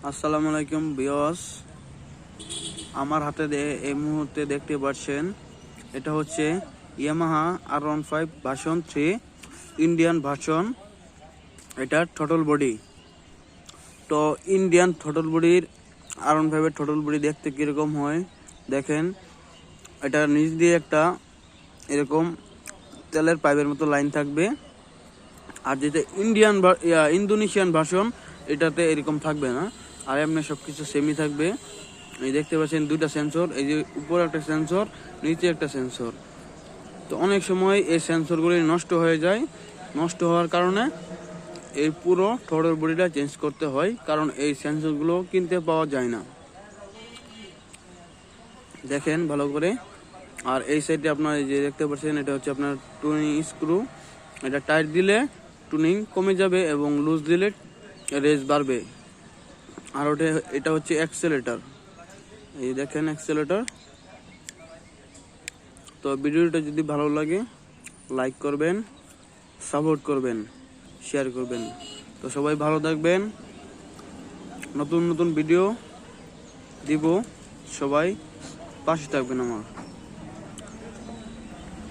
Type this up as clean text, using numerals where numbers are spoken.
আসসালামু আলাইকুম ভিউয়ার্স, আমার হাতে এই মুহূর্তে দেখতে পাচ্ছেন এটা হচ্ছে Yamaha R15 version 3 Indian version. এটা থ্রটল বডি। তো ইন্ডিয়ান থ্রটল বডির R15 এর থ্রটল বডি দেখতে কিরকম হয় দেখেন। এটা নিচ দিয়ে একটা এরকম তেলের পাইপের মতো লাইন থাকবে, আর যেটা ইন্দোনেশিয়ান ভার্সন এটাতে এরকম থাকবে না, আর এমনি সবকিছু সেমই থাকবে। এই দেখতে পাচ্ছেন দুইটা সেন্সর, এই যে উপরে একটা সেন্সর, নিচে একটা সেন্সর। তো অনেক সময় এই সেন্সরগুলি নষ্ট হয়ে যায়, নষ্ট হওয়ার কারণে এই পুরো থ্রটল বডিটা চেঞ্জ করতে হয়, কারণ এই সেন্সরগুলো কিনতে পাওয়া যায় না। দেখেন ভালো করে। আর এই সাইডে আপনার যে দেখতে পাচ্ছেন এটা হচ্ছে আপনার টুনিং স্ক্রু। এটা টাইট দিলে টুনিং কমে যাবে এবং লুজ দিলে রেস বাড়বে। আর এটা হচ্ছে অ্যাক্সেলেটর। এই দেখেন অ্যাক্সেলেটর। তো ভিডিওটা যদি ভালো লাগে লাইক করবেন, সাপোর্ট করবেন, শেয়ার করবেন। তো সবাই ভালো থাকবেন, নতুন নতুন ভিডিও দিব, সবাই পাশে থাকবেন আমার।